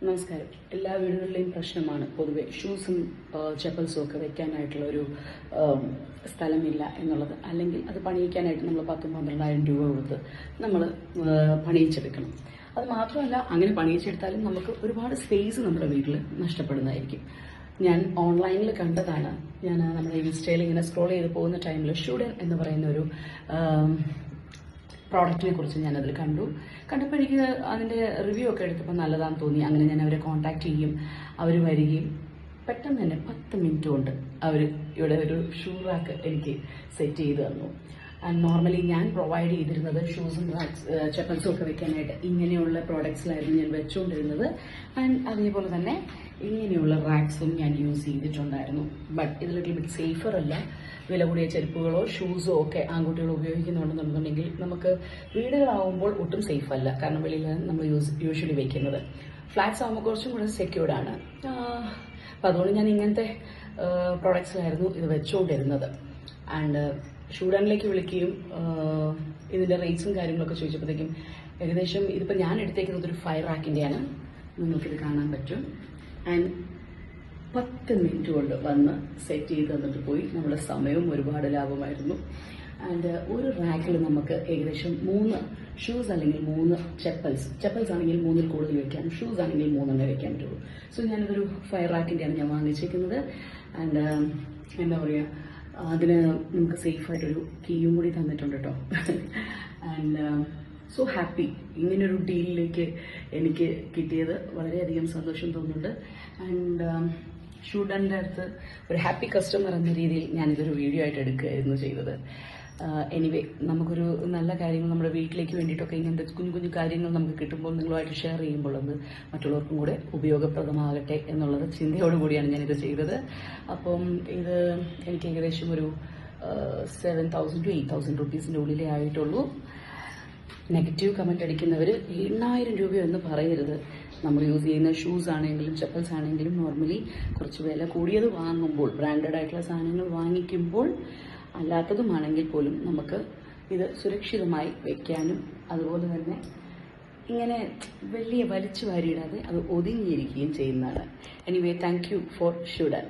നമസ്കാരം. എല്ലാ വീടുകളിലെയും പ്രശ്നമാണ് പൊതുവെ ഷൂസും ചെപ്പൽസും ഒക്കെ വെക്കാനായിട്ടുള്ള ഒരു സ്ഥലമില്ല എന്നുള്ളത്. അല്ലെങ്കിൽ അത് പണിയിക്കാനായിട്ട് നമ്മൾ 10,000-12,000 രൂപ കൊടുത്ത് നമ്മൾ പണിയിച്ചെടുക്കണം. അത് മാത്രമല്ല, അങ്ങനെ പണിയിച്ചെടുത്താലും നമുക്ക് ഒരുപാട് സ്പേസ് നമ്മുടെ വീട്ടിൽ നഷ്ടപ്പെടുന്നതായിരിക്കും. ഞാൻ ഓൺലൈനിൽ കണ്ടതാണ്. ഞാൻ നമ്മുടെ ഇൻസ്റ്റയിൽ ഇങ്ങനെ സ്ക്രോൾ ചെയ്ത് പോകുന്ന ടൈമിൽ ഷൂഡൻ എന്ന് പറയുന്ന ഒരു പ്രോഡക്റ്റിനെ കുറിച്ച് ഞാനതിൽ കണ്ടപ്പോൾ എനിക്ക് അതിൻ്റെ റിവ്യൂ ഒക്കെ എടുത്തപ്പോൾ നല്ലതാണെന്ന് തോന്നി. അങ്ങനെ ഞാൻ അവരെ കോൺടാക്ട് ചെയ്യും. അവർ വരികയും പെട്ടെന്ന് തന്നെ 10 മിനിറ്റ് കൊണ്ട് അവർ ഇവിടെ ഒരു ഷൂ റാക്ക് എനിക്ക് സെറ്റ് ചെയ്ത് തന്നു. ആൻഡ് നോർമലി ഞാൻ പ്രൊവൈഡ് ചെയ്തിരുന്നത് ഷൂസും ചെപ്പൽസും ഒക്കെ വെക്കാനായിട്ട് ഇങ്ങനെയുള്ള പ്രോഡക്ട്സിലായിരുന്നു ഞാൻ വെച്ചുകൊണ്ടിരുന്നത്. ആൻഡ് അതേപോലെ തന്നെ ഇങ്ങനെയുള്ള റാക്സും ഞാൻ യൂസ് ചെയ്തിട്ടുണ്ടായിരുന്നു. ബട്ട് ഇത് ലിറ്റിൽ ബിറ്റ് സേഫർ അല്ല. വില കൂടിയ ചെരുപ്പുകളോ ഷൂസോ ഒക്കെ ആൺകുട്ടികൾ ഉപയോഗിക്കുന്നുണ്ടെന്നുണ്ടെങ്കിൽ നമുക്ക് വീടുകളാവുമ്പോൾ ഒട്ടും സേഫ് അല്ല. കാരണം വെളിയിലാണ് നമ്മൾ യൂഷ്വലി വെക്കുന്നത്. ഫ്ലാറ്റ്സ് ആകുമ്പോൾ കുറച്ചും കൂടെ സെക്യൂർഡ് ആണ്. അപ്പം അതുകൊണ്ട് ഞാൻ ഇങ്ങനത്തെ പ്രോഡക്ട്സിലായിരുന്നു ഇത് വെച്ചുകൊണ്ടിരുന്നത്. ആൻഡ് ഷൂഡനിലേക്ക് വിളിക്കുകയും ഇതിൻ്റെ റേറ്റ്സും കാര്യങ്ങളൊക്കെ ചോദിച്ചപ്പോഴത്തേക്കും ഏകദേശം ഇതിപ്പോൾ ഞാൻ എടുത്തേക്കുന്നത് ഒരു 5 റാക്കിൻ്റെയാണ്. നിങ്ങൾക്കിത് കാണാൻ പറ്റും. ആൻഡ് 10 മിനിറ്റ് കൊണ്ട് വന്ന് സെറ്റ് ചെയ്ത് തന്നിട്ട് പോയി. നമ്മുടെ സമയവും ഒരുപാട് ലാഭമായിരുന്നു. ആൻഡ് ഒരു റാക്കിൽ നമുക്ക് ഏകദേശം 3 ഷൂസ് അല്ലെങ്കിൽ 3 ചെപ്പൽസ് ആണെങ്കിൽ 3-ൽ കൂടുതൽ വെക്കാം. ഷൂസ് ആണെങ്കിൽ 3 വെക്കാൻ പറ്റുള്ളൂ. സോ ഞാനിതൊരു 5 റാക്കിൻ്റെയാണ് ഞാൻ വാങ്ങിച്ചേക്കുന്നത്. ആൻഡ് എന്താ പറയുക, അതിന് നമുക്ക് സേഫായിട്ടൊരു കീയും കൂടി തന്നിട്ടുണ്ട് കേട്ടോ. And so happy. ഇങ്ങനൊരു ഡീലിലേക്ക് എനിക്ക് കിട്ടിയത് വളരെയധികം സന്തോഷം തോന്നുന്നുണ്ട്. ആൻഡ് ഷൂഡൻ്റെ അടുത്ത് ഒരു ഹാപ്പി കസ്റ്റമർ എന്ന രീതിയിൽ ഞാനിതൊരു വീഡിയോ ആയിട്ട് എടുക്കുകയായിരുന്നു ചെയ്തത്. എനിവേ, നമുക്കൊരു നല്ല കാര്യങ്ങൾ നമ്മുടെ വീട്ടിലേക്ക് വേണ്ടിയിട്ടൊക്കെ ഇങ്ങനത്തെ കുഞ്ഞു കുഞ്ഞു കാര്യങ്ങൾ നമുക്ക് കിട്ടുമ്പോൾ നിങ്ങളുമായിട്ട് ഷെയർ ചെയ്യുമ്പോൾ അത് മറ്റുള്ളവർക്കും കൂടെ ഉപയോഗപ്രദമാകട്ടെ എന്നുള്ളത് ചിന്തയോടുകൂടിയാണ് ഞാനിത് ചെയ്തത്. അപ്പം ഇത് എനിക്ക് ഏകദേശം ഒരു 7,000 to 8,000 റുപ്പീസിൻ്റെ ഉള്ളിലേ ആയിട്ടുള്ളൂ. നെഗറ്റീവ് കമൻറ്റ് അടിക്കുന്നവർ 8,000 രൂപയൊന്നും പറയരുത്. നമ്മൾ യൂസ് ചെയ്യുന്ന ഷൂസ് ആണെങ്കിലും ചെപ്പൽസ് ആണെങ്കിലും നോർമലി കുറച്ച് വില കൂടിയത് വാങ്ങുമ്പോൾ, ബ്രാൻഡഡ് ആയിട്ടുള്ള സാധനങ്ങൾ വാങ്ങിക്കുമ്പോൾ അല്ലാത്തതുമാണെങ്കിൽ പോലും നമുക്ക് ഇത് സുരക്ഷിതമായി വയ്ക്കാനും അതുപോലെ തന്നെ ഇങ്ങനെ വലിയ വലിച്ചു വാരിയിടാതെ അത് ഒതുങ്ങിയിരിക്കുകയും ചെയ്യുന്നതാണ്. Anyway, thank you for ഷൂഡൻ.